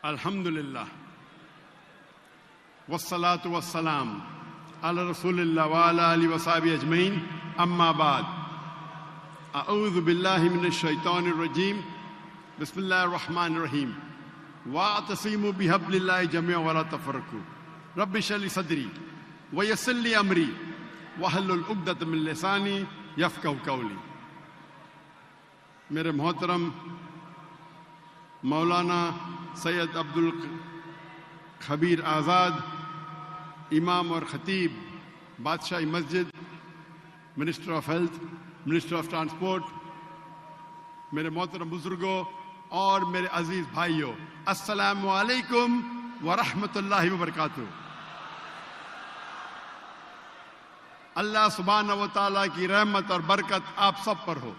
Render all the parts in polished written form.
الحمدللہ والصلاة والسلام علی رسول اللہ وعلی آلہ وصحبہ اجمعین، اما بعد، اعوذ باللہ من الشیطان الرجیم، بسم اللہ الرحمن الرحیم، واعتصموا بحبل اللہ جميعا ولا تفرقوا، رب اشرح لی صدری ویسر لی امری واحلل عقدۃ من لسانی یفقہوا قولی۔ میرے محترم مولانا سید عبد الخبیر آزاد، امام اور خطیب بادشاہی مسجد، minister of health, minister of transport, میرے محترم بزرگوں اور میرے عزیز بھائیوں، السلام علیکم ورحمۃ اللہ وبرکاتہ۔ اللہ سبحانہ و تعالیٰ کی رحمت اور برکت آپ سب پر ہو۔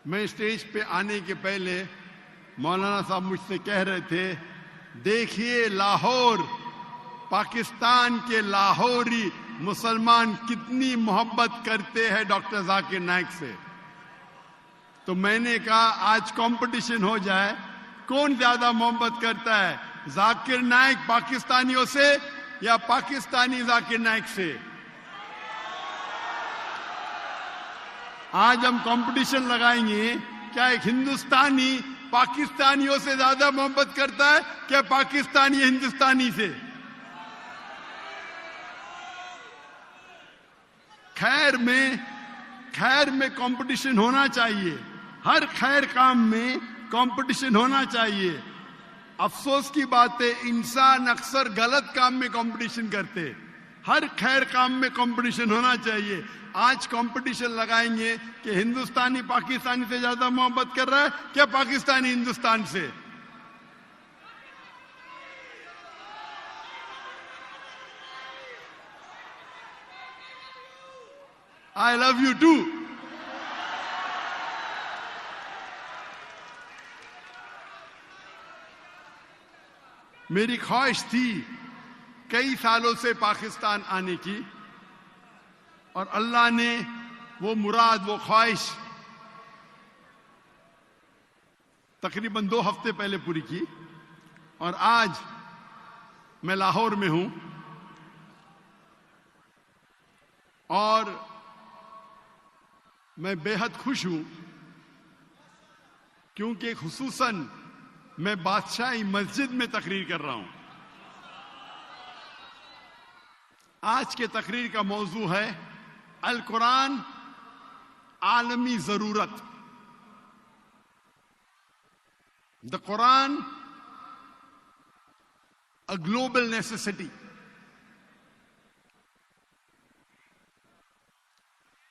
میں اسٹیج پہ آنے کے پہلے مولانا صاحب مجھ سے کہہ رہے تھے، دیکھیے لاہور، پاکستان کے لاہوری مسلمان کتنی محبت کرتے ہیں ڈاکٹر ذاکر نائک سے۔ تو میں نے کہا آج کمپٹیشن ہو جائے، کون زیادہ محبت کرتا ہے، ذاکر نائک پاکستانیوں سے یا پاکستانی ذاکر نائک سے؟ آج ہم کمپٹیشن لگائیں گے، کیا ایک ہندوستانی پاکستانیوں سے زیادہ محبت کرتا ہے کیا پاکستانی ہندوستانی سے؟ خیر میں کمپٹیشن ہونا چاہیے، ہر خیر کام میں کمپٹیشن ہونا چاہیے۔ افسوس کی بات ہے انسان اکثر غلط کام میں کمپٹیشن کرتے، ہر خیر کام میں کمپٹیشن ہونا چاہیے۔ آج کمپٹیشن لگائیں گے کہ ہندوستانی پاکستانی سے زیادہ محبت کر رہا ہے کیا پاکستانی ہندوستان سے؟ I love you too۔ میری خواہش تھی کئی سالوں سے پاکستان آنے کی، اور اللہ نے وہ مراد، وہ خواہش تقریباً 2 ہفتے پہلے پوری کی، اور آج میں لاہور میں ہوں، اور میں بے حد خوش ہوں کیونکہ خصوصاً میں بادشاہی مسجد میں تقریر کر رہا ہوں۔ آج کے تقریر کا موضوع ہے القرآن عالمی ضرورت۔ The Quran a global necessity۔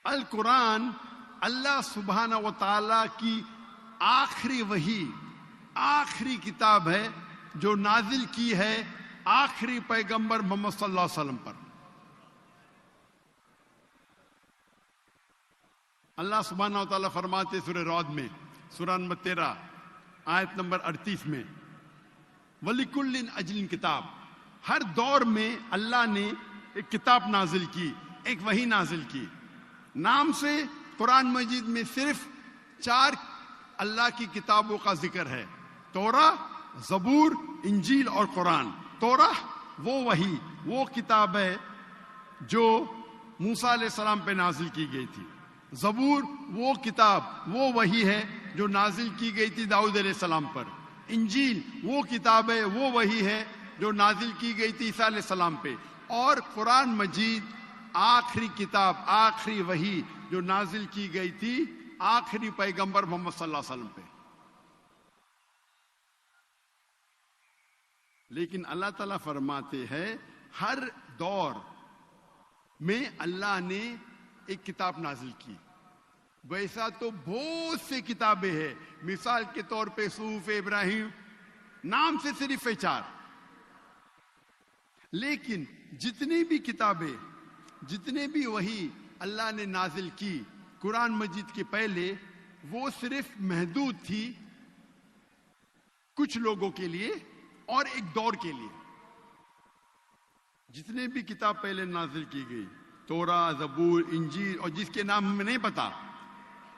القرآن اللہ سبحانہ و تعالیٰ کی آخری وحی، آخری کتاب ہے جو نازل کی ہے آخری پیغمبر محمد صلی اللہ علیہ وسلم پر۔ اللہ سبحانہ و تعالیٰ فرماتے سورہ رعد میں، سورہ نمبر 13 آیت نمبر 38 میں، وَلِكُلٍّ أَجْلٍ کتاب، ہر دور میں اللہ نے ایک کتاب نازل کی، ایک وحی نازل کی۔ نام سے قرآن مجید میں صرف 4 اللہ کی کتابوں کا ذکر ہے، توراہ، زبور، انجیل اور قرآن۔ توراہ وہ وحی، وہ کتاب ہے جو موسیٰ علیہ السلام پہ نازل کی گئی تھی۔ زبور وہ کتاب، وہ وحی ہے جو نازل کی گئی تھی داؤد علیہ السلام پر۔ انجیل وہ کتاب ہے، وہ وحی ہے جو نازل کی گئی تھی عیسیٰ علیہ السلام پہ۔ اور قرآن مجید آخری کتاب، آخری وحی جو نازل کی گئی تھی آخری پیغمبر محمد صلی اللہ علیہ وسلم پہ۔ لیکن اللہ تعالیٰ فرماتے ہیں ہر دور میں اللہ نے ایک کتاب نازل کی۔ ویسا تو بہت سی کتابیں ہیں، مثال کے طور پہ صحف ابراہیم، نام سے صرف 4۔ لیکن جتنی بھی کتابیں، جتنے بھی وحی اللہ نے نازل کی قرآن مجید کے پہلے، وہ صرف محدود تھی کچھ لوگوں کے لیے اور ایک دور کے لیے۔ جتنے بھی کتاب پہلے نازل کی گئی، توراہ، زبور، انجیل اور جس کے نام ہمیں نہیں پتا،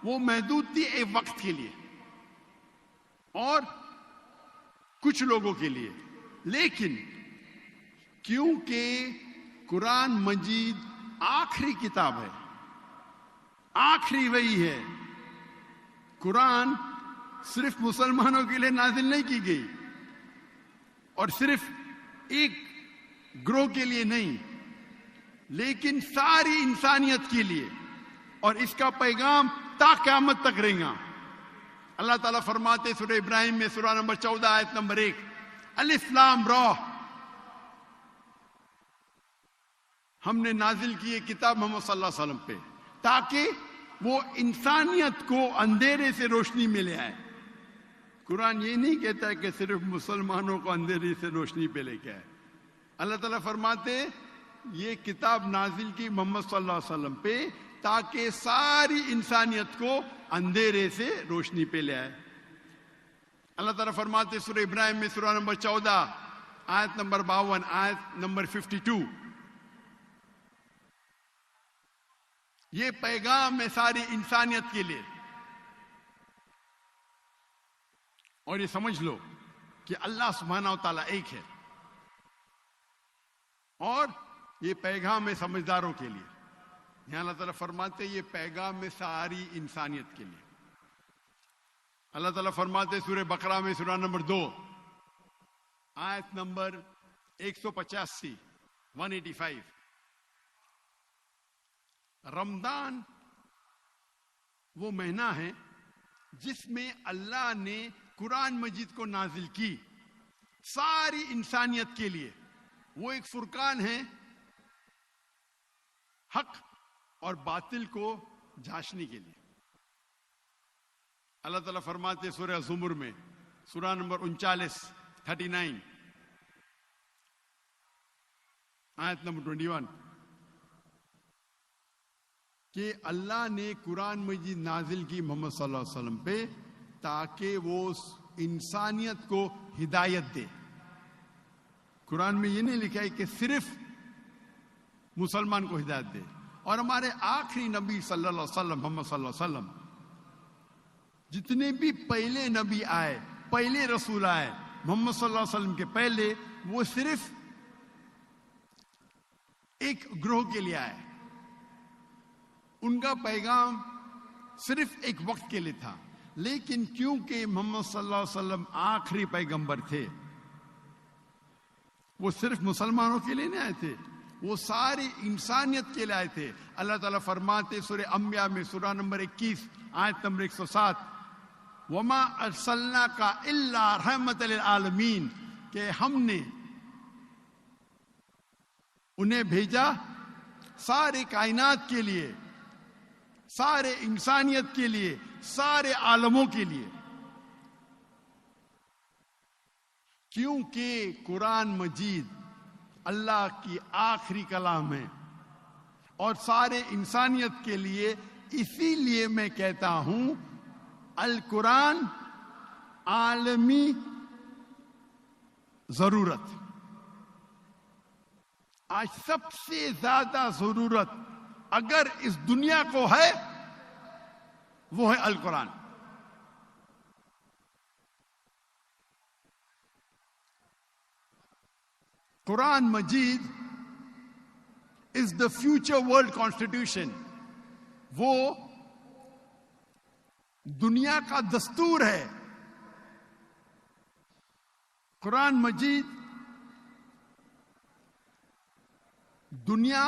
وہ محدود تھی ایک وقت کے لیے اور کچھ لوگوں کے لیے. لیکن کیونکہ قرآن مجید آخری کتاب ہے, آخری وحی ہے, قرآن صرف مسلمانوں کے لیے نازل نہیں کی گئی اور صرف ایک گروہ کے لیے نہیں, لیکن ساری انسانیت کے لیے, اور اس کا پیغام تا قیامت تک رہے گا. اللہ تعالیٰ فرماتے سورہ ابراہیم میں سورہ نمبر 14 آیت نمبر 1, الف لام را, ہم نے نازل کی یہ کتاب محمد صلی اللہ علیہ وسلم پہ تاکہ وہ انسانیت کو اندھیرے سے روشنی میں لے آئے. قرآن یہ نہیں کہتا ہے کہ صرف مسلمانوں کو اندھیرے سے روشنی پہ لے کے آئے. اللہ تعالیٰ فرماتے یہ کتاب نازل کی محمد صلی اللہ علیہ وسلم پہ تاکہ ساری انسانیت کو اندھیرے سے روشنی پہ لے آئے. اللہ تعالیٰ فرماتے سورہ ابراہیم میں سورہ نمبر 14 آیت نمبر 52 آیت نمبر 52, یہ پیغام ہے ساری انسانیت کے لیے. اور یہ سمجھ لو کہ اللہ سبحانہ و تعالیٰ ایک ہے, اور یہ پیغام ہے سمجھداروں کے لیے. یہاں اللہ تعالیٰ فرماتے یہ پیغام ہے ساری انسانیت کے لیے. اللہ تعالیٰ فرماتے سورہ بقرہ میں سورہ نمبر 2 آیت نمبر 185 185, رمضان وہ مہینہ ہے جس میں اللہ نے قرآن مجید کو نازل کی ساری انسانیت کے لیے. وہ ایک فرقان ہے حق اور باطل کو جھانچنے کے لیے. اللہ تعالیٰ فرماتے سورہ زمر میں سورہ نمبر 39 آیت نمبر 21 کہ اللہ نے قرآن مجید نازل کی محمد صلی اللہ علیہ وسلم پہ تاکہ وہ انسانیت کو ہدایت دے. قرآن میں یہ نہیں لکھا ہے کہ صرف مسلمان کو ہدایت دے. اور ہمارے آخری نبی صلی اللہ علیہ وسلم محمد صلی اللہ علیہ وسلم, جتنے بھی پہلے نبی آئے, پہلے رسول آئے محمد صلی اللہ علیہ وسلم کے پہلے, وہ صرف ایک گروہ کے لیے آئے. ان کا پیغام صرف ایک وقت کے لیے تھا. لیکن کیونکہ محمد صلی اللہ علیہ وسلم آخری پیغمبر تھے, وہ صرف مسلمانوں کے لیے نہیں آئے تھے, وہ ساری انسانیت کے لیے آئے تھے. اللہ تعالیٰ فرماتے سورہ انبیاء میں سورہ نمبر 21 آیت نمبر 107, وما ارسلناک الا رحمت للعالمین, کہ ہم نے انہیں بھیجا سارے کائنات کے لیے, سارے انسانیت کے لیے, سارے عالموں کے لیے. کیونکہ قرآن مجید اللہ کی آخری کلام ہے اور سارے انسانیت کے لیے. اسی لیے میں کہتا ہوں القرآن عالمی ضرورت. آج سب سے زیادہ ضرورت اگر اس دنیا کو ہے وہ ہے القرآن. قرآن مجید از دا فیوچر ورلڈ کانسٹیٹیوشن. وہ دنیا کا دستور ہے. قرآن مجید دنیا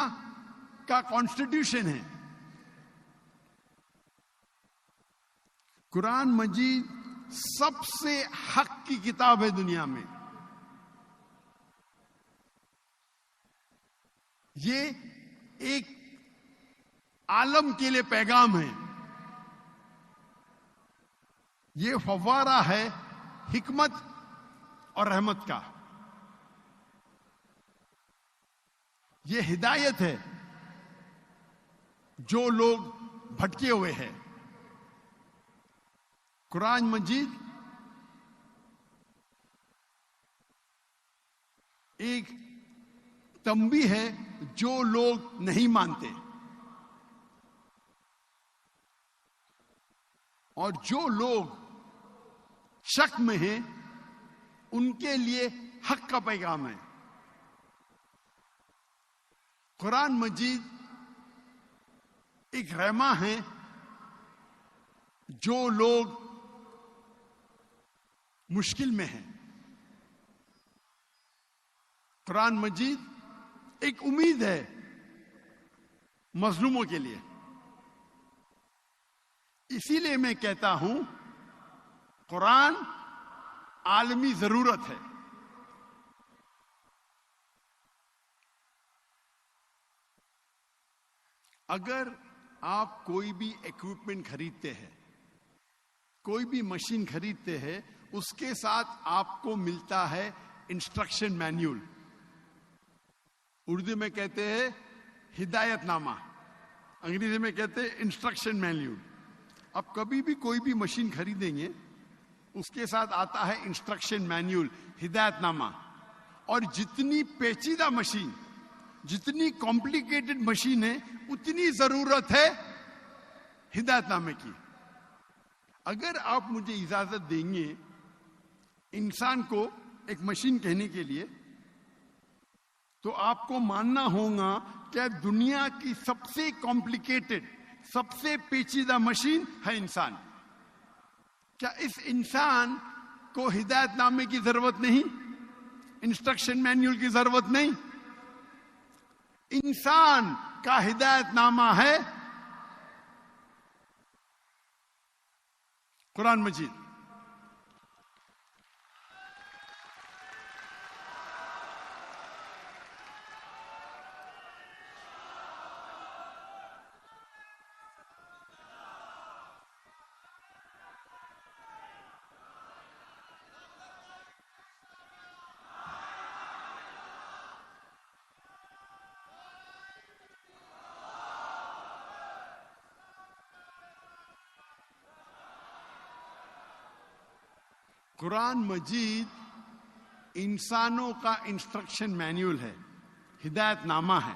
کا کانسٹیٹیوشن ہے. قرآن مجید سب سے حق کی کتاب ہے دنیا میں. یہ ایک عالم کے لیے پیغام ہے. یہ فوارہ ہے حکمت اور رحمت کا. یہ ہدایت ہے جو لوگ بھٹکے ہوئے ہیں. قرآن مجید ایک تنبیہ ہے جو لوگ نہیں مانتے. اور جو لوگ شک میں ہیں ان کے لیے حق کا پیغام ہے. قرآن مجید ایک رحمہ ہے جو لوگ مشکل میں ہیں. قرآن مجید ایک امید ہے مظلوموں کے لیے. اسی لیے میں کہتا ہوں قرآن عالمی ضرورت ہے. اگر آپ کوئی بھی ایکوپمنٹ خریدتے ہیں, کوئی بھی مشین خریدتے ہیں, اس کے ساتھ آپ کو ملتا ہے انسٹرکشن مینیول. اردو میں کہتے ہیں ہدایت نامہ, انگریزی میں کہتے ہیں انسٹرکشن مینیول. اب کبھی بھی کوئی بھی مشین خریدیں گے اس کے ساتھ آتا ہے انسٹرکشن مینیول, ہدایت نامہ. اور جتنی پیچیدہ مشین, جتنی کمپلیکیٹڈ مشین ہے, اتنی ضرورت ہے ہدایت نامے کی. اگر آپ مجھے اجازت دیں گے انسان کو ایک مشین کہنے کے لیے, تو آپ کو ماننا ہوگا کہ دنیا کی سب سے کمپلیکیٹڈ, سب سے پیچیدہ مشین ہے انسان. کیا اس انسان کو ہدایت نامے کی ضرورت نہیں, انسٹرکشن مینیول کی ضرورت نہیں؟ انسان کا ہدایت نامہ ہے قرآن مجید. قرآن مجید انسانوں کا انسٹرکشن مینیول ہے, ہدایت نامہ ہے.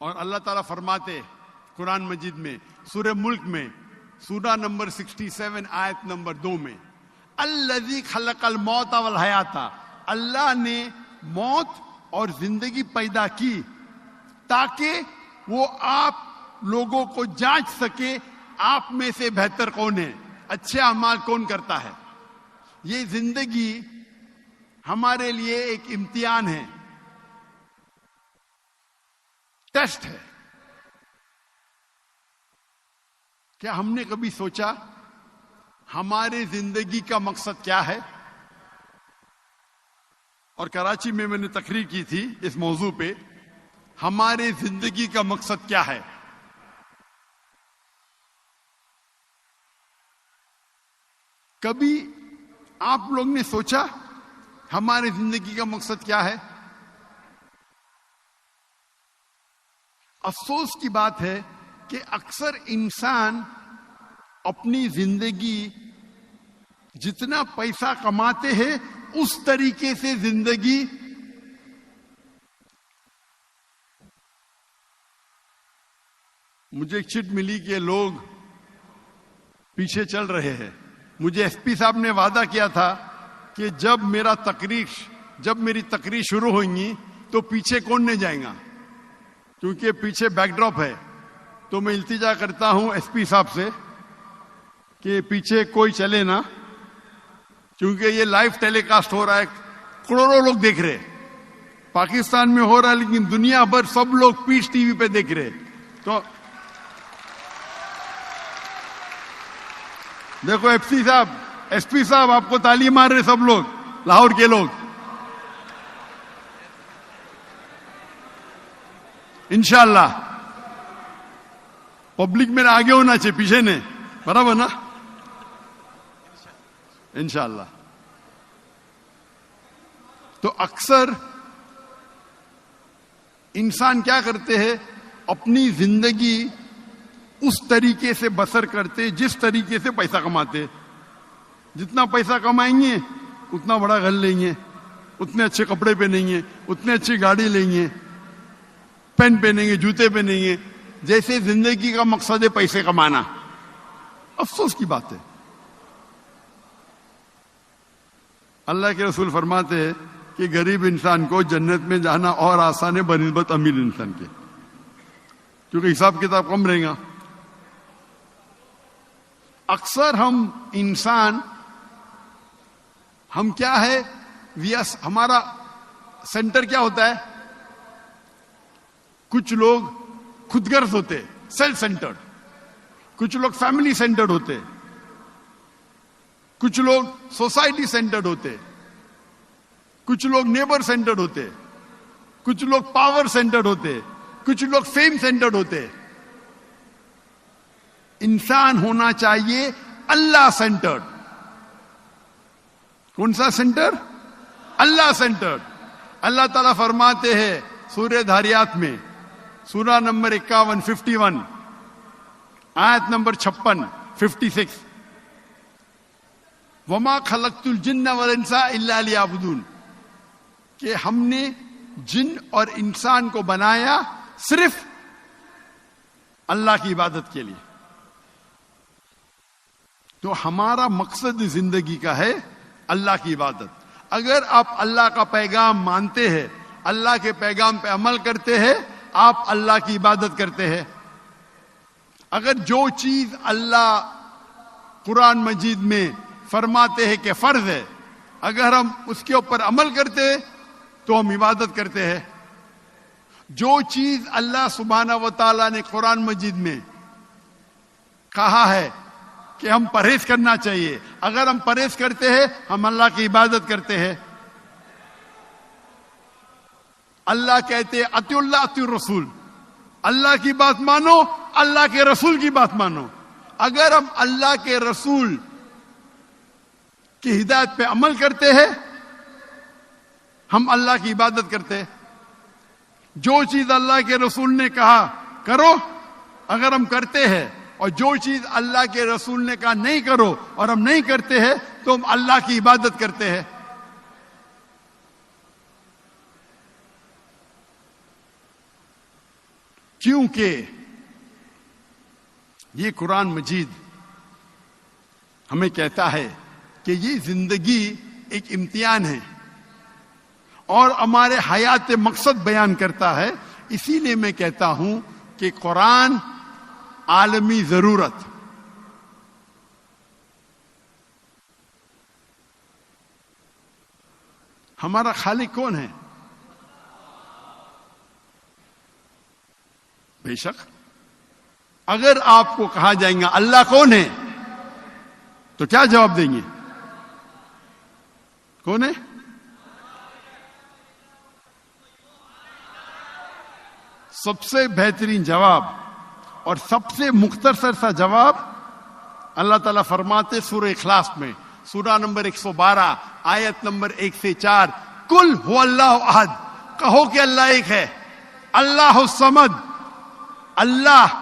اور اللہ تعالیٰ فرماتے قرآن مجید میں سورہ ملک میں سورہ نمبر 67 آیت نمبر 2 میں, الذی خلق الموت والحیات, اللہ نے موت اور زندگی پیدا کی تاکہ وہ آپ لوگوں کو جانچ سکے آپ میں سے بہتر کون ہے, اچھے اعمال کون کرتا ہے. یہ زندگی ہمارے لیے ایک امتحان ہے, ٹیسٹ ہے. کیا ہم نے کبھی سوچا ہمارے زندگی کا مقصد کیا ہے؟ اور کراچی میں نے تقریر کی تھی اس موضوع پہ, ہمارے زندگی کا مقصد کیا ہے. کبھی آپ لوگ نے سوچا ہماری زندگی کا مقصد کیا ہے؟ افسوس کی بات ہے کہ اکثر انسان اپنی زندگی جتنا پیسہ کماتے ہیں اس طریقے سے زندگی مجھے ایک چٹ ملی کہ لوگ پیچھے چل رہے ہیں. مجھے ایس پی صاحب نے وعدہ کیا تھا کہ جب میری تقریر شروع ہوئیں گی تو پیچھے کون نہیں جائے گا, کیونکہ پیچھے بیک ڈراپ ہے. تو میں التجا کرتا ہوں ایس پی صاحب سے کہ پیچھے کوئی چلے نا, کیونکہ یہ لائیو ٹیلی کاسٹ ہو رہا ہے, کروڑوں لوگ دیکھ رہے. پاکستان میں ہو رہا ہے لیکن دنیا بھر سب لوگ پیس ٹی وی پہ دیکھ رہے. تو دیکھو ایس پی صاحب آپ کو تالی مار رہے سب لوگ, لاہور کے لوگ. انشاءاللہ پبلک میرے آگے ہونا چاہیے, پیچھے نہیں, برابر نا؟ انشاءاللہ. تو اکثر انسان کیا کرتے ہیں, اپنی زندگی اس طریقے سے بسر کرتے جس طریقے سے پیسہ کماتے. جتنا پیسہ کمائیں گے اتنا بڑا گھر لیں گے, اتنے اچھے کپڑے پہنیں گے, اتنے اچھی گاڑی لیں گے, پین پہنیں گے, جوتے پہنیں گے. جیسے زندگی کا مقصد ہے پیسے کمانا. افسوس کی بات ہے. اللہ کے رسول فرماتے ہیں کہ غریب انسان کو جنت میں جانا اور آسان ہے بنسبت امیر انسان کے, کیونکہ حساب کتاب کم رہے گا. اکثر ہم انسان ہم کیا ہے, ہمارا سینٹر کیا ہوتا ہے؟ کچھ لوگ خود غرض ہوتے, سیلف سینٹرڈ. کچھ لوگ فیملی سینٹرڈ ہوتے, کچھ لوگ سوسائٹی سینٹرڈ ہوتے, کچھ لوگ نیبر سینٹرڈ ہوتے, کچھ لوگ پاور سینٹرڈ ہوتے, کچھ لوگ فیم سینٹرڈ ہوتے. انسان ہونا چاہیے اللہ سینٹرڈ. کون سا سینٹر؟ اللہ سینٹرڈ. اللہ تعالیٰ فرماتے ہیں سورہ دھاریات میں, سورہ نمبر 51 51 آیت نمبر 56 56, وما خلقت الجن والانس الا لیعبدون, کہ ہم نے جن اور انسان کو بنایا صرف اللہ کی عبادت کے لیے. تو ہمارا مقصد زندگی کا ہے اللہ کی عبادت. اگر آپ اللہ کا پیغام مانتے ہیں, اللہ کے پیغام پہ عمل کرتے ہیں, آپ اللہ کی عبادت کرتے ہیں. اگر جو چیز اللہ قرآن مجید میں فرماتے ہیں کہ فرض ہے, اگر ہم اس کے اوپر عمل کرتے ہیں تو ہم عبادت کرتے ہیں. جو چیز اللہ سبحانہ و تعالیٰ نے قرآن مجید میں کہا ہے کہ ہم پرہیز کرنا چاہیے, اگر ہم پرہیز کرتے ہیں ہم اللہ کی عبادت کرتے ہیں. اللہ کہتے ہیں اطیعوا اللہ اطیعوا الرسول, اللہ کی بات مانو, اللہ کے رسول کی بات مانو. اگر ہم اللہ کے رسول کی ہدایت پہ عمل کرتے ہیں ہم اللہ کی عبادت کرتے ہیں. جو چیز اللہ کے رسول نے کہا کرو اگر ہم کرتے ہیں, اور جو چیز اللہ کے رسول نے کہا نہیں کرو اور ہم نہیں کرتے ہیں تو ہم اللہ کی عبادت کرتے ہیں. کیونکہ یہ قرآن مجید ہمیں کہتا ہے کہ یہ زندگی ایک امتحان ہے اور ہمارے حیات مقصد بیان کرتا ہے. اسی لیے میں کہتا ہوں کہ قرآن عالمی ضرورت. ہمارا خالق کون ہے؟ بے شک اگر آپ کو کہا جائے گا اللہ کون ہے تو کیا جواب دیں گے؟ کون ہے؟ سب سے بہترین جواب اور سب سے مختصر سا جواب اللہ تعالیٰ فرماتے سورہ اخلاص میں, سورہ نمبر 112 آیت نمبر 1 سے 4, کل هو اللہ احد, کہو کہ اللہ ایک ہے. اللہ الصمد, اللہ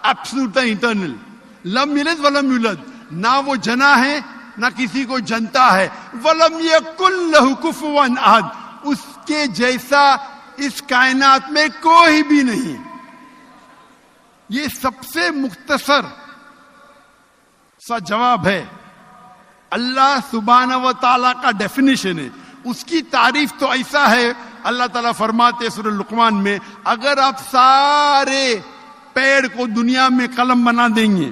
ایبسولوٹ انٹرنل, لم یلد ولم یولد, نہ وہ جنا ہے نہ کسی کو جنتا ہے. ولم یکن لہ کفوا احد, اس کے جیسا اس کائنات میں کوئی بھی نہیں. یہ سب سے مختصر سا جواب ہے. اللہ سبحانہ و تعالیٰ کا ڈیفینیشن ہے. اس کی تعریف تو ایسا ہے, اللہ تعالیٰ فرماتے سورہ لقمان میں, اگر آپ سارے پیڑ کو دنیا میں قلم بنا دیں گے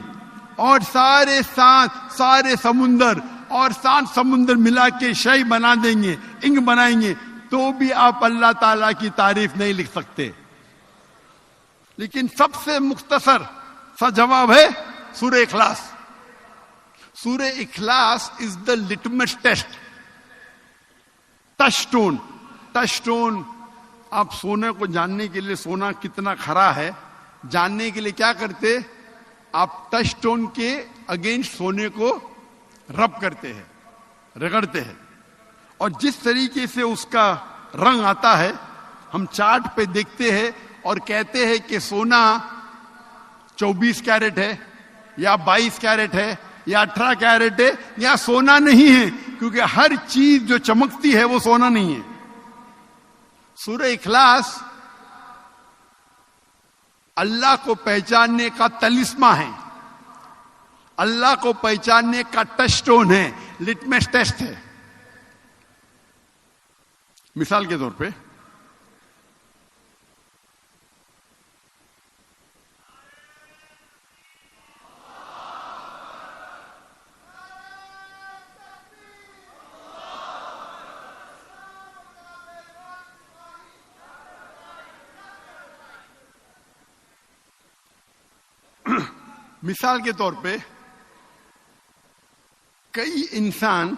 اور سارے سانس سارے سمندر اور 7 سمندر ملا کے شے بنا دیں گے, انک بنائیں گے, تو بھی آپ اللہ تعالیٰ کی تعریف نہیں لکھ سکتے. لیکن سب سے مختصر سا جواب ہے سورہ اخلاص. سورہ اخلاص is the litmus test, touchstone. Touchstone, آپ سونے کو جاننے کے لیے سونا کتنا کھرا ہے جاننے کے لیے کیا کرتے, آپ ٹچ سٹون کے اگینسٹ سونے کو رب کرتے ہیں, رگڑتے ہیں, اور جس طریقے سے اس کا رنگ آتا ہے ہم چارٹ پہ دیکھتے ہیں اور کہتے ہیں کہ سونا 24 کیرٹ ہے یا 22 کیرٹ ہے یا 18 کیرٹ ہے, یا سونا نہیں ہے, کیونکہ ہر چیز جو چمکتی ہے وہ سونا نہیں ہے. سورہ اخلاص اللہ کو پہچاننے کا تلسمہ ہے, اللہ کو پہچاننے کا ٹچ سٹون ہے, لٹمس ٹیسٹ ہے. مثال کے طور پہ کئی انسان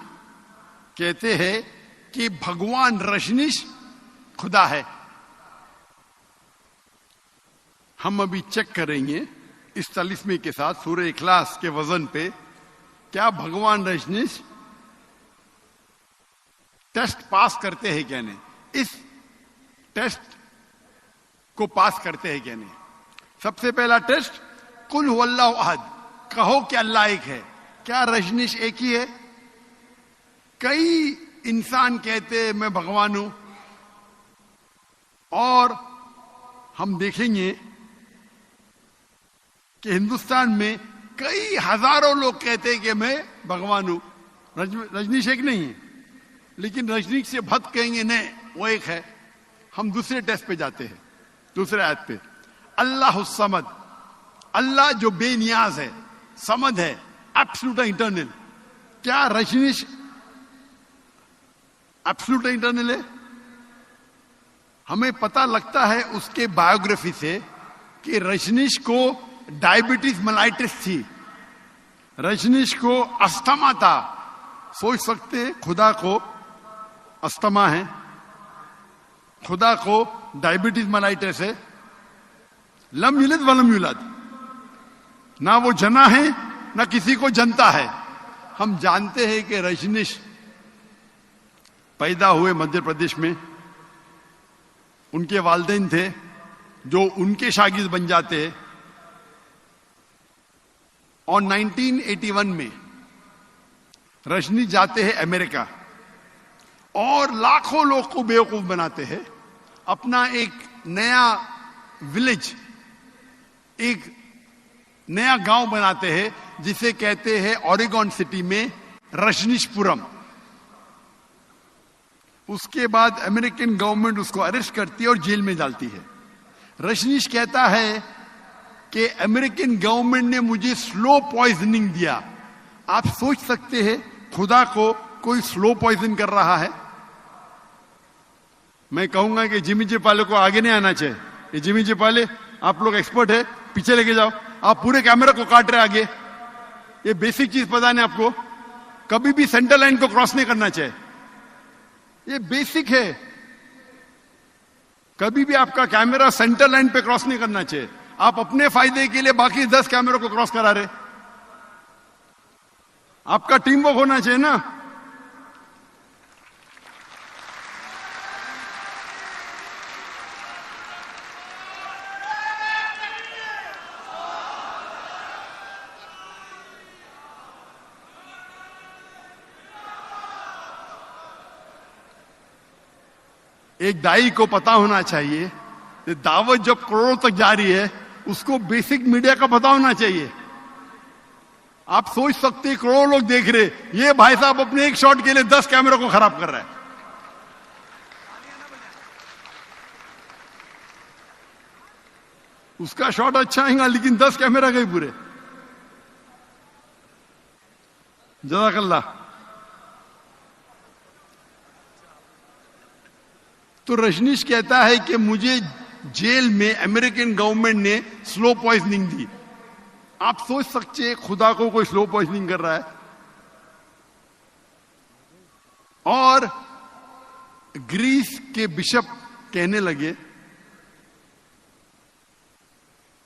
کہتے ہیں کہ بھگوان رجنیش خدا ہے. ہم ابھی چیک کریں گے اس تلسمے کے ساتھ سورہ اخلاص کے وزن پہ, کیا بھگوان رجنیش ٹیسٹ پاس کرتے ہیں کیا نہیں, اس ٹیسٹ کو پاس کرتے ہیں کیا نہیں. سب سے پہلا ٹیسٹ, قل هو اللہ احد, کہو کہ اللہ ایک ہے. کیا رجنیش ایک ہی ہے؟ کئی انسان کہتے ہیں میں بھگوان ہوں, اور ہم دیکھیں گے کہ ہندوستان میں کئی ہزاروں لوگ کہتے ہیں کہ میں بھگوان ہوں. رجنیش ایک نہیں ہے, لیکن رجنیش سے بھت کہیں گے نہیں وہ ایک ہے. ہم دوسرے ٹیسٹ پہ جاتے ہیں, دوسرے آیت پہ. اللہ الصمد, اللہ جو بے نیاز ہے, سمد ہے, ایبسولوٹ انٹرنل. کیا رجنیش ایبسولوٹ انٹرنل ہے؟ ہمیں پتہ لگتا ہے اس کے بایوگرافی سے کہ رجنیش کو ڈائبٹیز ملائٹس تھی, رجنیش کو استھما تھا. سوچ سکتے خدا کو استھما ہے, خدا کو ڈائبٹیز ملائٹس ہے. لم یلد ولم یولد, نہ وہ جنا ہے نہ کسی کو جنتا ہے. ہم جانتے ہیں کہ رجنیش پیدا ہوئے مدھیہ پردیش میں, ان کے والدین تھے جو ان کے شاگرد بن جاتے ہیں, اور 1981 میں رجنیش جاتے ہیں امریکہ اور لاکھوں لوگ کو بیوقوف بناتے ہیں. اپنا ایک نیا ولیج, ایک نیا گاؤں بناتے ہیں جسے کہتے ہیں اوریگون سٹی میں رجنیش پورم. اس کے بعد امریکن گورنمنٹ اس کو اریسٹ کرتی ہے اور جیل میں ڈالتی ہے. رجنیش کہتا ہے کہ امریکن گورنمنٹ نے مجھے سلو پوائزننگ دیا. آپ سوچ سکتے ہیں خدا کو کوئی سلو پوائزن کر رہا ہے؟ میں کہوں گا کہ جمی چپالے کو آگے نہیں آنا چاہیے. یہ جمی چپالے, آپ لوگ ایکسپرٹ ہے, پیچھے لے کے جاؤ. آپ پورے کیمرہ کو کاٹ رہے آگے. یہ بیسک چیز پتا نہیں آپ کو, کبھی بھی سینٹر لائن کو کراس نہیں کرنا چاہیے. یہ بیسک ہے. کبھی بھی آپ کا کیمرہ سینٹر لائن پہ کراس نہیں کرنا چاہیے. آپ اپنے فائدے کے لیے باقی 10 کیمروں کو کراس کرا رہے. آپ کا ٹیم ورک ہونا چاہیے نا. ایک دائی کو پتا ہونا چاہیے کہ دعوت جب کروڑوں تک جا رہی ہے اس کو بیسک میڈیا کا پتا ہونا چاہیے. آپ سوچ سکتے کروڑوں لوگ دیکھ رہے, یہ بھائی صاحب اپنے ایک شاٹ کے لیے 10 کیمروں کو خراب کر رہا ہے. اس کا شاٹ اچھا آئے گا لیکن 10 کیمرہ گئے پورے. جزاک اللہ. تو رجنیش کہتا ہے کہ مجھے جیل میں امریکن گورنمنٹ نے سلو پوائزننگ دی. آپ سوچ سکتے خدا کو کوئی سلو پوائزننگ کر رہا ہے. اور گریس کے بشپ کہنے لگے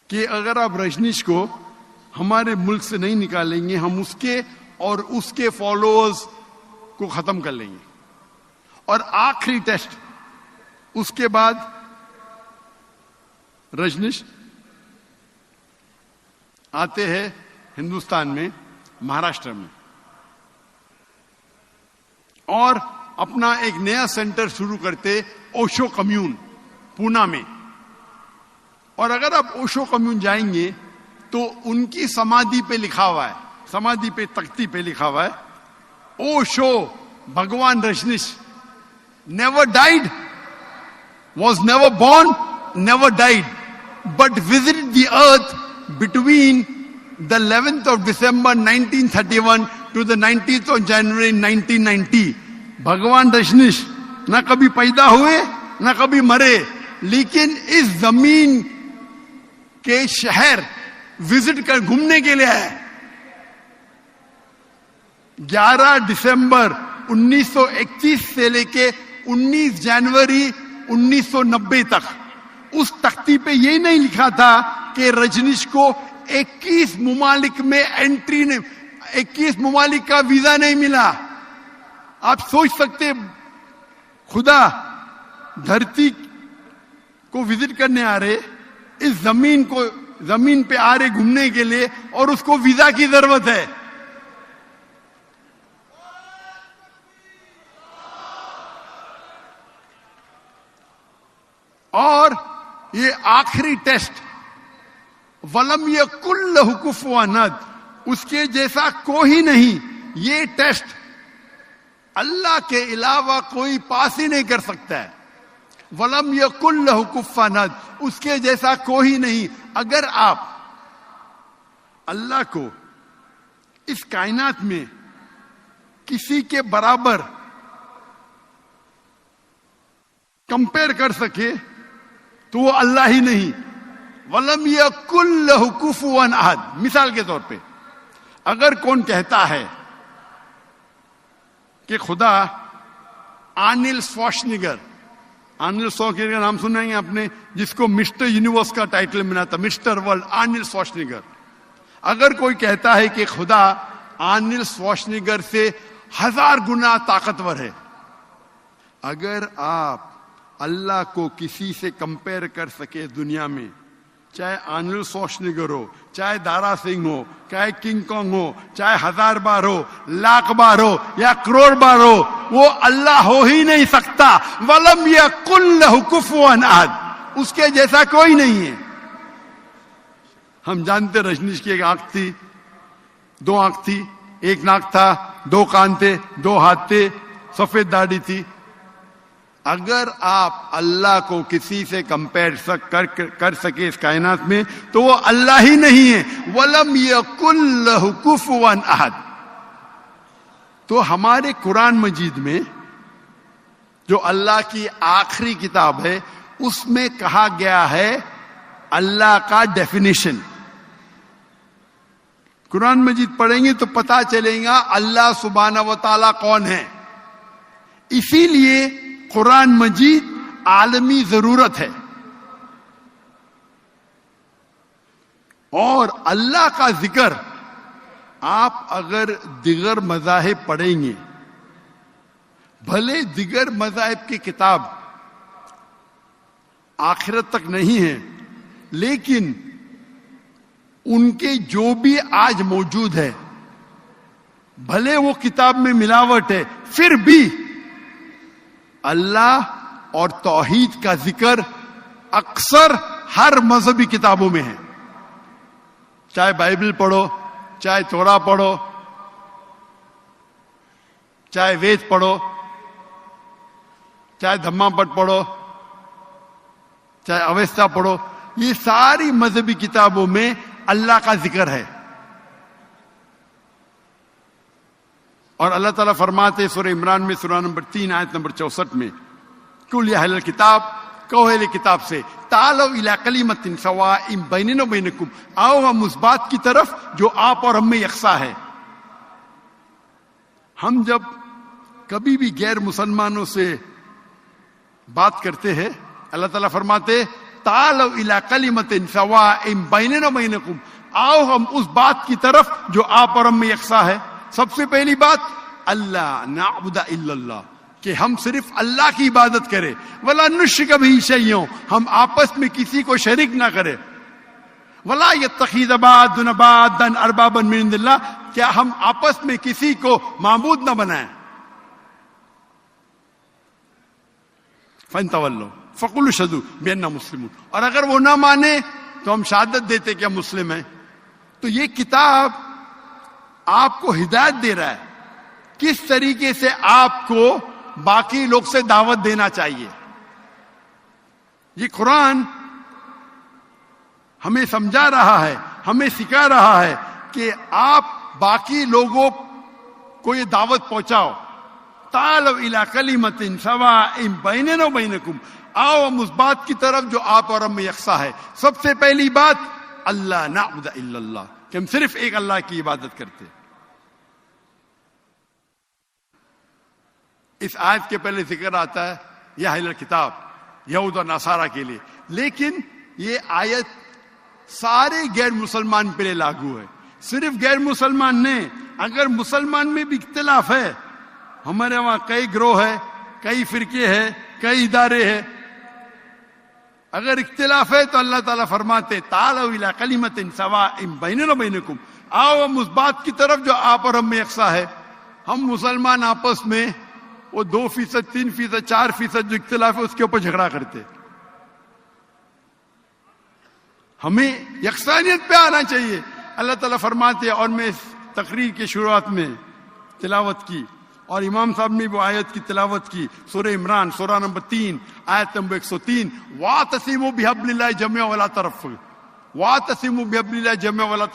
کہ اگر آپ رجنیش کو ہمارے ملک سے نہیں نکالیں گے ہم اس کے اور اس کے فالوورز کو ختم کر لیں گے. اور آخری ٹیسٹ, اس کے بعد رجنیش آتے ہیں ہندوستان میں, مہاراشٹر میں, اور اپنا ایک نیا سینٹر شروع کرتے اوشو کمیون پونا میں. اور اگر آپ اوشو کمیون جائیں گے تو ان کی سمادھی پہ لکھا ہوا ہے, سمادھی پہ تختی پہ لکھا ہوا ہے, اوشو بھگوان Rajneesh never died, was never born, never died, but visited the earth between the 11th of December 1931 to the 19th of January 1990. بھگوان رجنیش نہ کبھی پیدا ہوئے نہ کبھی مرے, لیکن اس زمین کے شہر وزٹ کر گھومنے کے لیے آئے. 11 دسمبر 1931 سے لے کے 19 جنوری 1990 تک اس تختی پہ یہ نہیں لکھا تھا کہ رجنیش کو 21 ممالک میں انٹری نہیں, 21 ممالک کا ویزا نہیں ملا. آپ سوچ سکتے خدا دھرتی کو وزٹ کرنے آ رہے, اس زمین پہ آ رہے گھومنے کے لیے, اور اس کو ویزا کی ضرورت ہے. اور یہ آخری ٹیسٹ ولم یکن لہ کفوا احد, اس کے جیسا کوئی نہیں. یہ ٹیسٹ اللہ کے علاوہ کوئی پاس ہی نہیں کر سکتا ہے. ولم یکن لہ کفوا احد, اس کے جیسا کوئی نہیں. اگر آپ اللہ کو اس کائنات میں کسی کے برابر کمپیئر کر سکے تو وہ اللہ ہی نہیں. وَلَمْ يَكُنْ لَهُ كُفُوًا أَحَدٌ. مثال کے طور پہ اگر کون کہتا ہے کہ خدا آرنلڈ شوارزنیگر, آرنلڈ شوارزنیگر نام سنیں گے آپ نے, جس کو مسٹر یونیورس کا ٹائٹل ملا تھا, مسٹر ورلڈ, آرنلڈ شوارزنیگر. اگر کوئی کہتا ہے کہ خدا آرنلڈ شوارزنیگر سے 1000 گنا طاقتور ہے, اگر آپ اللہ کو کسی سے کمپیئر کر سکے دنیا میں, چاہے آرنلڈ شوارزنیگر ہو, چاہے دارا سنگھ ہو, چاہے کنگ کانگ ہو, چاہے 1000 بار ہو, لاکھ بار ہو یا کروڑ بار ہو, وہ اللہ ہو ہی نہیں سکتا. وَلَمْ يَكُنْ لَهُ كُفُوًا أَحَدٌ, اس کے جیسا کوئی نہیں ہے. ہم جانتے رجنیش کی ایک آنکھ تھی, 2 آنکھ تھی, 1 ناک تھا, 2 کان تھے, 2 ہاتھ تھے, سفید داڑھی تھی. اگر آپ اللہ کو کسی سے کمپیئر کر سکے اس کائنات میں تو وہ اللہ ہی نہیں ہے. وَلَمْ يَكُنْ لَهُ كُفُوًا أَحَدٌ. تو ہمارے قرآن مجید میں جو اللہ کی آخری کتاب ہے اس میں کہا گیا ہے اللہ کا ڈیفینیشن. قرآن مجید پڑھیں گے تو پتا چلے گا اللہ سبحانہ و تعالیٰ کون ہے. اسی لیے قرآن مجید عالمی ضرورت ہے. اور اللہ کا ذکر آپ اگر دیگر مذاہب پڑھیں گے, بھلے دیگر مذاہب کی کتاب آخرت تک نہیں ہے, لیکن ان کے جو بھی آج موجود ہے, بھلے وہ کتاب میں ملاوٹ ہے, پھر بھی اللہ اور توحید کا ذکر اکثر ہر مذہبی کتابوں میں ہے. چاہے بائبل پڑھو, چاہے تورا پڑھو, چاہے وید پڑھو, چاہے دھما پٹ پڑھو, چاہے اویستا پڑھو, یہ ساری مذہبی کتابوں میں اللہ کا ذکر ہے. اور اللہ تعالیٰ فرماتے سورہ عمران میں سورہ نمبر 3 آیت نمبر 64 میں, قُلْ يَا أَهْلَ الْكِتَابِ, کہو اہل کتاب سے, تعالوا إِلَىٰ كَلِمَةٍ سَوَاءٍ بَيْنَنَا وَبَيْنَكُمْ, آؤ ہم اس بات کی طرف جو آپ اور ہم میں یکساں ہے. ہم جب کبھی بھی غیر مسلمانوں سے بات کرتے ہیں, اللہ تعالیٰ فرماتے تعالوا إِلَىٰ كَلِمَةٍ سَوَاءٍ بَيْنَنَا وَبَيْنَكُمْ, آؤ ہم اس بات کی طرف جو آپ اور ہم میں یکساں ہے. سب سے پہلی بات اللہ نعبد الا اللہ, کہ ہم صرف اللہ کی عبادت کریں. ولا نشرک بہ شیئا, ہم آپس میں کسی کو شریک نہ کریں. ولا یتخذ بعضنا بعضا اربابا من دون اللہ, کیا ہم آپس میں کسی کو معبود نہ بنائیں. فانتولوا, فقولوا اشهدوا بأننا مسلمون. اور اگر وہ نہ مانے تو ہم شہادت دیتے کہ ہم مسلم ہیں. تو یہ کتاب آپ کو ہدایت دے رہا ہے کس طریقے سے آپ کو باقی لوگ سے دعوت دینا چاہیے. یہ قرآن ہمیں سمجھا رہا ہے, ہمیں سکھا رہا ہے کہ آپ باقی لوگوں کو یہ دعوت پہنچاؤ. تعالوا الی کلمۃ سواء بیننا وبینکم, آؤ ہم اس بات کی طرف جو آپ اور ہم میں یکساں ہے. سب سے پہلی بات اللہ نعبد الا اللہ, کہ ہم صرف ایک اللہ کی عبادت کرتے. اس آیت کے پہلے ذکر آتا ہے یا اہل کتاب, یہود اور نصارہ کے لیے, لیکن یہ آیت سارے غیر مسلمان پہ لاگو ہے. صرف غیر مسلمان نہیں, اگر مسلمان میں بھی اختلاف ہے, ہمارے وہاں کئی گروہ ہے, کئی فرقے ہیں, کئی ادارے ہیں, اگر اختلاف ہے تو اللہ تعالیٰ فرماتے تعالوا الی کلمۃ سواء بیننا وبینکم, آؤ ہم اس بات کی طرف جو آپ اور ہم میں یکساں ہے. ہم مسلمان آپس میں وہ 2%, 3%, 4% جو اختلاف ہے اس کے اوپر جھگڑا کرتے. ہمیں یکسانیت پہ آنا چاہیے. اللہ تعالیٰ فرماتے ہیں, اور میں اس تقریر کی شروعات میں تلاوت کی اور امام صاحب نے وہ آیت کی تلاوت کی, سورہ عمران سورہ نمبر 3 آیت نمبر 103, وَاعْتَصِمُوا بِحَبْلِ اللَّهِ جَمِيعًا وَلَا تَفَرَّقُوا, وَاعْتَصِمُوا بِحَبْلِ اللَّهِ جَمِيعًا وَلَا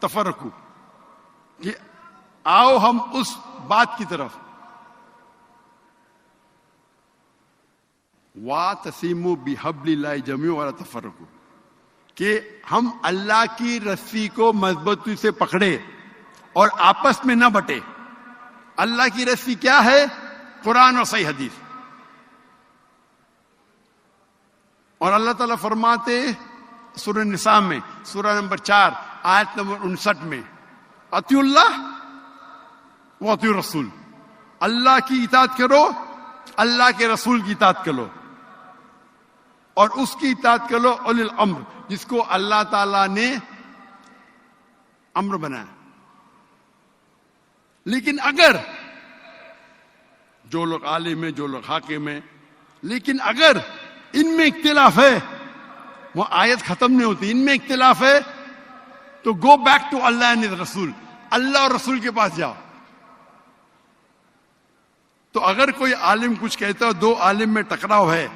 تَفَرَّقُوا, کہ آؤ ہم اس بات کی طرف, وَاعْتَصِمُوا بِحَبْلِ اللَّهِ جَمِيعًا وَلَا تَفَرَّقُوا, کہ ہم اللہ کی رسی کو مضبوطی سے پکڑے اور آپس میں نہ بٹے. اللہ کی رسی کیا ہے؟ قرآن اور صحیح حدیث. اور اللہ تعالیٰ فرماتے سورہ نساء میں سورہ نمبر 4 آیت نمبر 59 میں, اطیعوا اللہ و اطیعوا الرسول, اللہ کی اطاعت کرو, اللہ کے رسول کی اطاعت کرو, اور اس کی اطاعت کرو اولی الامر, جس کو اللہ تعالیٰ نے امر بنایا. لیکن اگر جو لوگ عالم ہیں, جو لوگ حاکم ہیں, لیکن اگر ان میں اختلاف ہے, وہ آیت ختم نہیں ہوتی, ان میں اختلاف ہے تو گو بیک ٹو اللہ اینڈ رسول, اللہ اور رسول کے پاس جاؤ. تو اگر کوئی عالم کچھ کہتا ہے, 2 عالم میں ٹکراؤ ہے,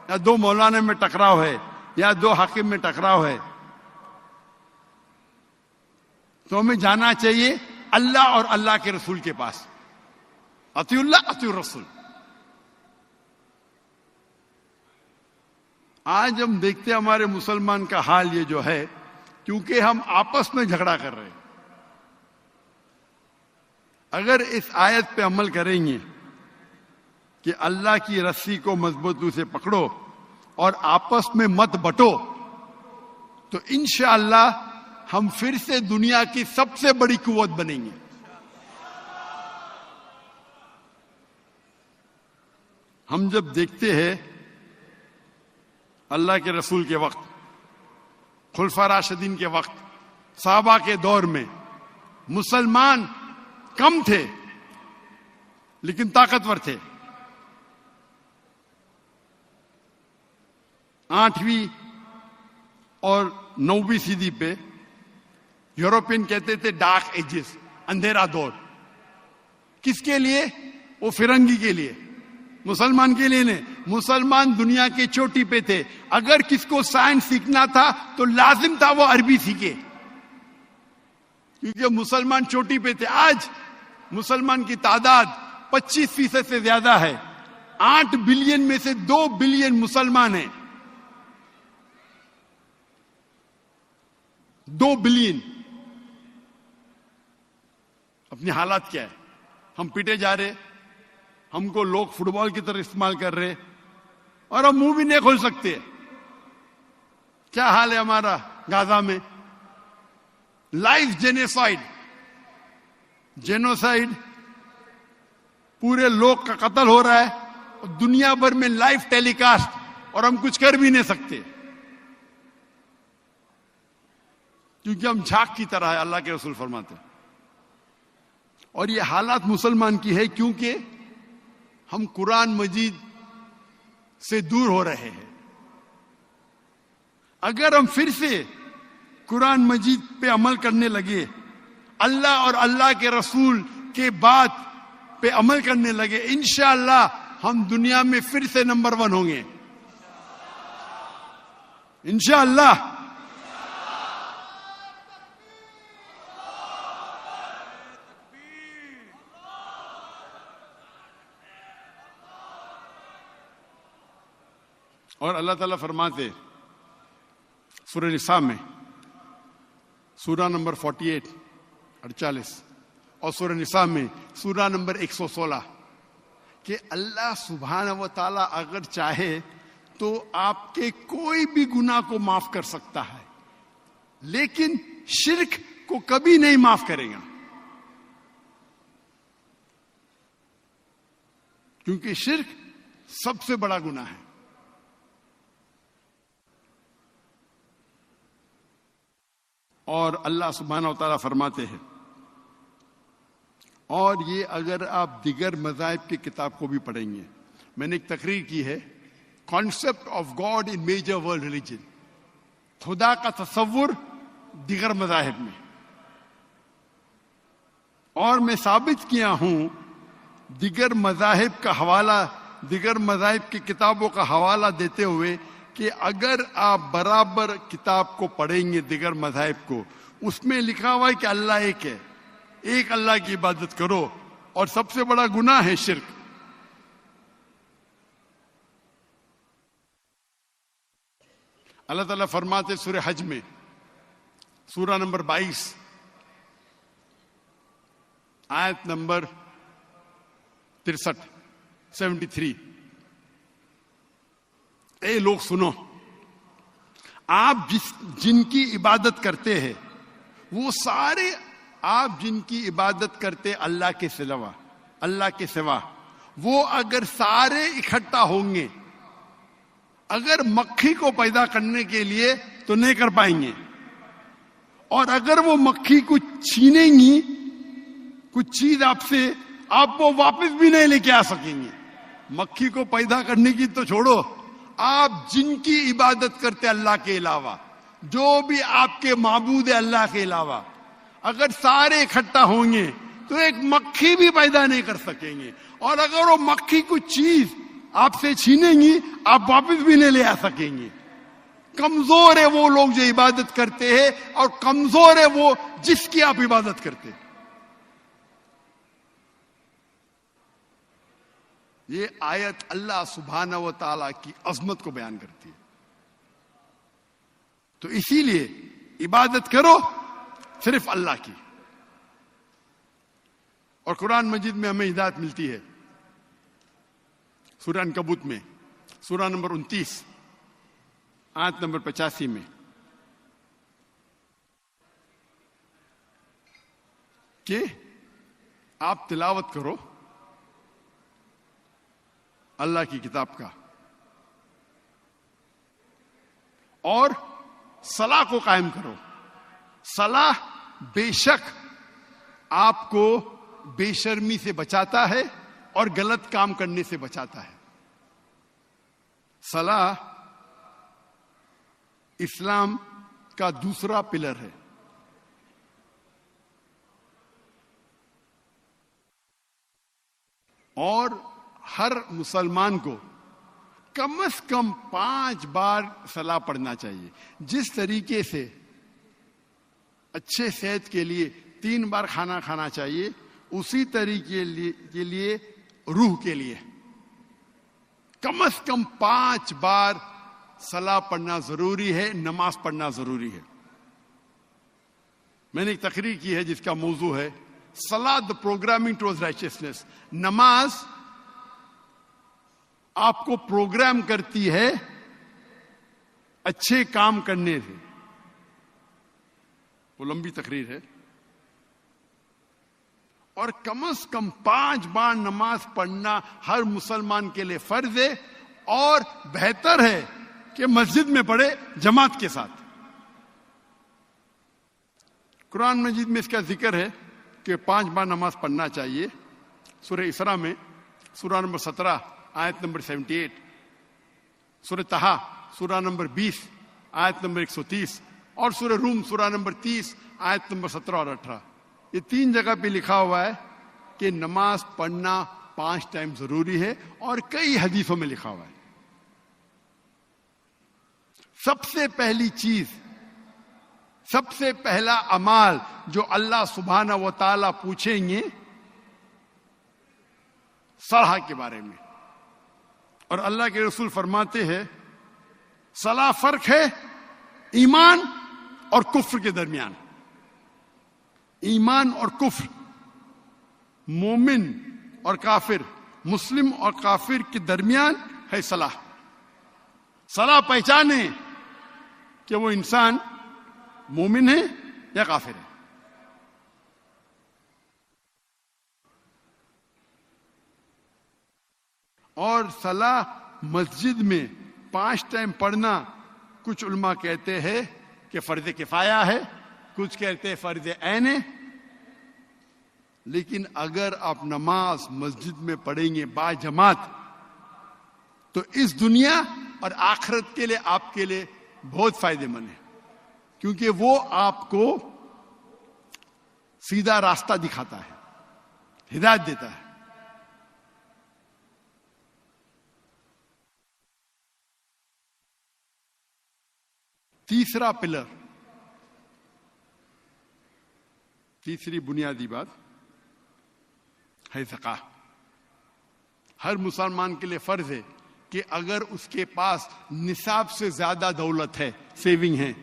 یا 2 مولانا میں ٹکراؤ ہے, یا 2 حاکم میں ٹکراؤ ہے, تو ہمیں جانا چاہیے اللہ اور اللہ کے رسول کے پاس. اطیعوا اللہ اطیعوا الرسول. آج ہم دیکھتے ہیں ہمارے مسلمان کا حال یہ جو ہے, کیونکہ ہم آپس میں جھگڑا کر رہے ہیں. اگر اس آیت پہ عمل کریں گے کہ اللہ کی رسی کو مضبوطی سے پکڑو اور آپس میں مت بٹو, تو انشاءاللہ ہم پھر سے دنیا کی سب سے بڑی قوت بنیں گے. ہم جب دیکھتے ہیں اللہ کے رسول کے وقت, خلفاء راشدین کے وقت, صحابہ کے دور میں مسلمان کم تھے لیکن طاقتور تھے. 8ویں اور 9ویں صدی پہ یورپین کہتے تھے ڈارک ایجز, اندھیرا دور. کس کے لیے؟ وہ فرنگی کے لیے, مسلمان کے لیے نہیں. مسلمان دنیا کے چوٹی پہ تھے. اگر کس کو سائنس سیکھنا تھا تو لازم تھا وہ عربی سیکھے, کیونکہ مسلمان چوٹی پہ تھے. آج مسلمان کی تعداد 25% سے زیادہ ہے. 8 بلین میں سے 2 بلین مسلمان ہیں. 2 بلین. اپنی حالات کیا ہے؟ ہم پیٹے جا رہے, ہم کو لوگ فٹ بال کی طرح استعمال کر رہے, اور ہم منہ بھی نہیں کھول سکتے. کیا حال ہے ہمارا غزہ میں؟ لائف جینوسائیڈ, پورے لوگ کا قتل ہو رہا ہے, دنیا بھر میں لائف ٹیلی کاسٹ, اور ہم کچھ کر بھی نہیں سکتے کیونکہ ہم جھاگ کی طرح ہے, اللہ کے رسول فرماتے. اور یہ حالات مسلمان کی ہے کیونکہ ہم قرآن مجید سے دور ہو رہے ہیں. اگر ہم پھر سے قرآن مجید پہ عمل کرنے لگے, اللہ اور اللہ کے رسول کے بات پہ عمل کرنے لگے, انشاءاللہ ہم دنیا میں پھر سے نمبر 1 ہوں گے, انشاءاللہ. اور اللہ تعالیٰ فرماتے سورہ نساء میں, سورہ نمبر 48 اور سورہ نساء میں سورہ نمبر 116 کہ اللہ سبحانہ و تعالیٰ اگر چاہے تو آپ کے کوئی بھی گناہ کو معاف کر سکتا ہے, لیکن شرک کو کبھی نہیں معاف کرے گا, کیونکہ شرک سب سے بڑا گناہ ہے. اور اللہ سبحانہ و تعالیٰ فرماتے ہیں, اور یہ اگر آپ دیگر مذاہب کی کتاب کو بھی پڑھیں گے, میں نے ایک تقریر کی ہے, concept of God in major world religion, خدا کا تصور دیگر مذاہب میں, اور میں ثابت کیا ہوں دیگر مذاہب کا حوالہ, دیگر مذاہب کی کتابوں کا حوالہ دیتے ہوئے کہ اگر آپ برابر کتاب کو پڑھیں گے دیگر مذاہب کو, اس میں لکھا ہوا ہے کہ اللہ ایک ہے, ایک اللہ کی عبادت کرو, اور سب سے بڑا گناہ ہے شرک. اللہ تعالیٰ فرماتے سورہ حج میں سورہ نمبر 22 آیت نمبر 73, اے لوگ سنو, آپ جن کی عبادت کرتے ہیں وہ سارے, آپ جن کی عبادت کرتے اللہ کے سوا, وہ اگر سارے اکٹھا ہوں گے, اگر مکھی کو پیدا کرنے کے لیے تو نہیں کر پائیں گے, اور اگر وہ مکھی کو چھینیں گی کچھ چیز آپ سے, آپ وہ واپس بھی نہیں لے کے آ سکیں گے. مکھی کو پیدا کرنے کی تو چھوڑو, آپ جن کی عبادت کرتے اللہ کے علاوہ, جو بھی آپ کے معبود ہے اللہ کے علاوہ, اگر سارے اکٹھا ہوں گے تو ایک مکھی بھی پیدا نہیں کر سکیں گے, اور اگر وہ مکھی کچھ چیز آپ سے چھینیں گی آپ واپس بھی نہیں لے آ سکیں گے. کمزور ہے وہ لوگ جو عبادت کرتے ہیں, اور کمزور ہے وہ جس کی آپ عبادت کرتے ہیں. یہ آیت اللہ سبحانہ و تعالیٰ کی عظمت کو بیان کرتی ہے. تو اسی لیے عبادت کرو صرف اللہ کی. اور قرآن مجید میں ہمیں ہدایت ملتی ہے سورہ عنکبوت میں سورہ نمبر 29 آیت نمبر 85 میں کہ آپ تلاوت کرو اللہ کی کتاب کا, اور صلاح کو قائم کرو. صلاح بے شک آپ کو بے شرمی سے بچاتا ہے اور غلط کام کرنے سے بچاتا ہے. صلاح اسلام کا دوسرا پلر ہے. اور ہر مسلمان کو کم از کم 5 بار صلاح پڑھنا چاہیے. جس طریقے سے اچھے صحت کے لیے 3 بار کھانا کھانا چاہیے, اسی طریقے کے لیے روح کے لیے کم از کم 5 بار صلاح پڑھنا ضروری ہے, نماز پڑھنا ضروری ہے. میں نے ایک تقریر کی ہے جس کا موضوع ہے صلاح the programming towards righteousness. نماز آپ کو پروگرام کرتی ہے اچھے کام کرنے سے. وہ لمبی تقریر ہے. اور کم از کم 5 بار نماز پڑھنا ہر مسلمان کے لیے فرض ہے, اور بہتر ہے کہ مسجد میں پڑھے جماعت کے ساتھ. قرآن مجید میں اس کا ذکر ہے کہ 5 بار نماز پڑھنا چاہیے. سورہ اسراء میں سورہ نمبر 17 آیت نمبر 78 سورہ طہ سورہ نمبر 20 آیت نمبر 130 اور سورہ روم سورہ نمبر 30 آیت نمبر 17 اور 18. یہ 3 جگہ پہ لکھا ہوا ہے کہ نماز پڑھنا 5 ٹائم ضروری ہے, اور کئی حدیثوں میں لکھا ہوا ہے. سب سے پہلی چیز, سب سے پہلا اعمال جو اللہ سبحانہ و تعالی پوچھیں گے صلاح کے بارے میں. اور اللہ کے رسول فرماتے ہیں صلاح فرق ہے ایمان اور کفر کے درمیان. ایمان اور کفر, مومن اور کافر, مسلم اور کافر کے درمیان ہے صلاح. صلاح پہچانے کہ وہ انسان مومن ہے یا کافر ہے. اور صلاح مسجد میں 5 ٹائم پڑھنا کچھ علماء کہتے ہیں کہ فرض کفایہ ہے, کچھ کہتے ہیں فرض عین ہے. لیکن اگر آپ نماز مسجد میں پڑھیں گے با جماعت تو اس دنیا اور آخرت کے لیے آپ کے لیے بہت فائدے مند ہے, کیونکہ وہ آپ کو سیدھا راستہ دکھاتا ہے, ہدایت دیتا ہے. تیسرا پلر, تیسری بنیادی بات ہے زکوٰۃ. ہر مسلمان کے لیے فرض ہے کہ اگر اس کے پاس نصاب سے زیادہ دولت ہے, سیونگ ہے,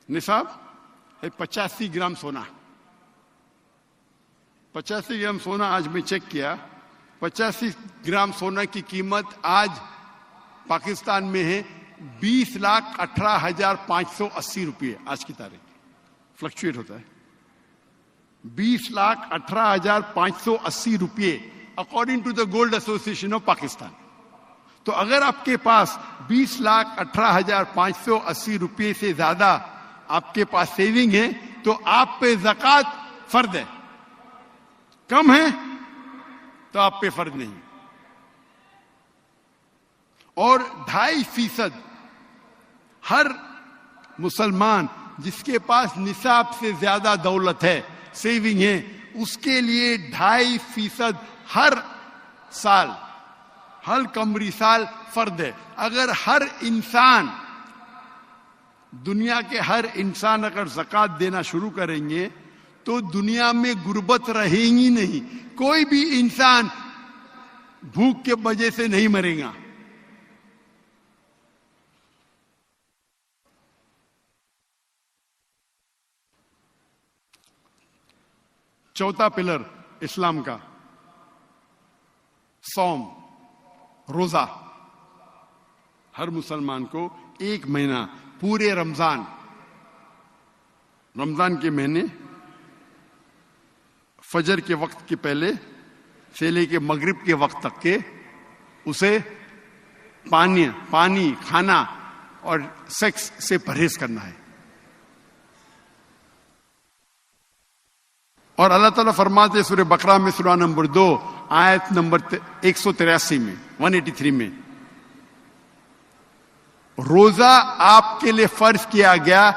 نصاب ہے 85 گرام سونا. 85 گرام سونا آج میں چیک کیا, 85 گرام سونا کی قیمت آج پاکستان میں ہے 20,18,580 روپئے. آج کی تاریخ فلکچویٹ ہوتا ہے. 20,18,580 روپئے according to the gold association of Pakistan. تو اگر آپ کے پاس 20,18,580 روپئے سے زیادہ آپ کے پاس سیونگ ہے تو آپ پہ زکوٰۃ فرض ہے. کم ہے تو آپ پہ فرض نہیں. اور 2.5% ہر مسلمان جس کے پاس نصاب سے زیادہ دولت ہے, سیونگ ہے, اس کے لیے 2.5% ہر سال, ہر قمری سال فرض ہے. اگر ہر انسان, دنیا کے ہر انسان اگر زکوٰۃ دینا شروع کریں گے تو دنیا میں غربت رہے گی نہیں. کوئی بھی انسان بھوک کے وجہ سے نہیں مرے گا. چوتھا پلر اسلام کا صوم, روزہ. ہر مسلمان کو 1 مہینہ پورے رمضان کے مہینے فجر کے وقت کے پہلے سے لے کے مغرب کے وقت تک کے اسے پانی کھانا اور سیکس سے پرہیز کرنا ہے. اور اللہ تعالیٰ فرماتے سورہ بقرہ میں سورہ نمبر 2 آیت نمبر 183 میں 183 میں, روزہ آپ کے لیے فرض کیا گیا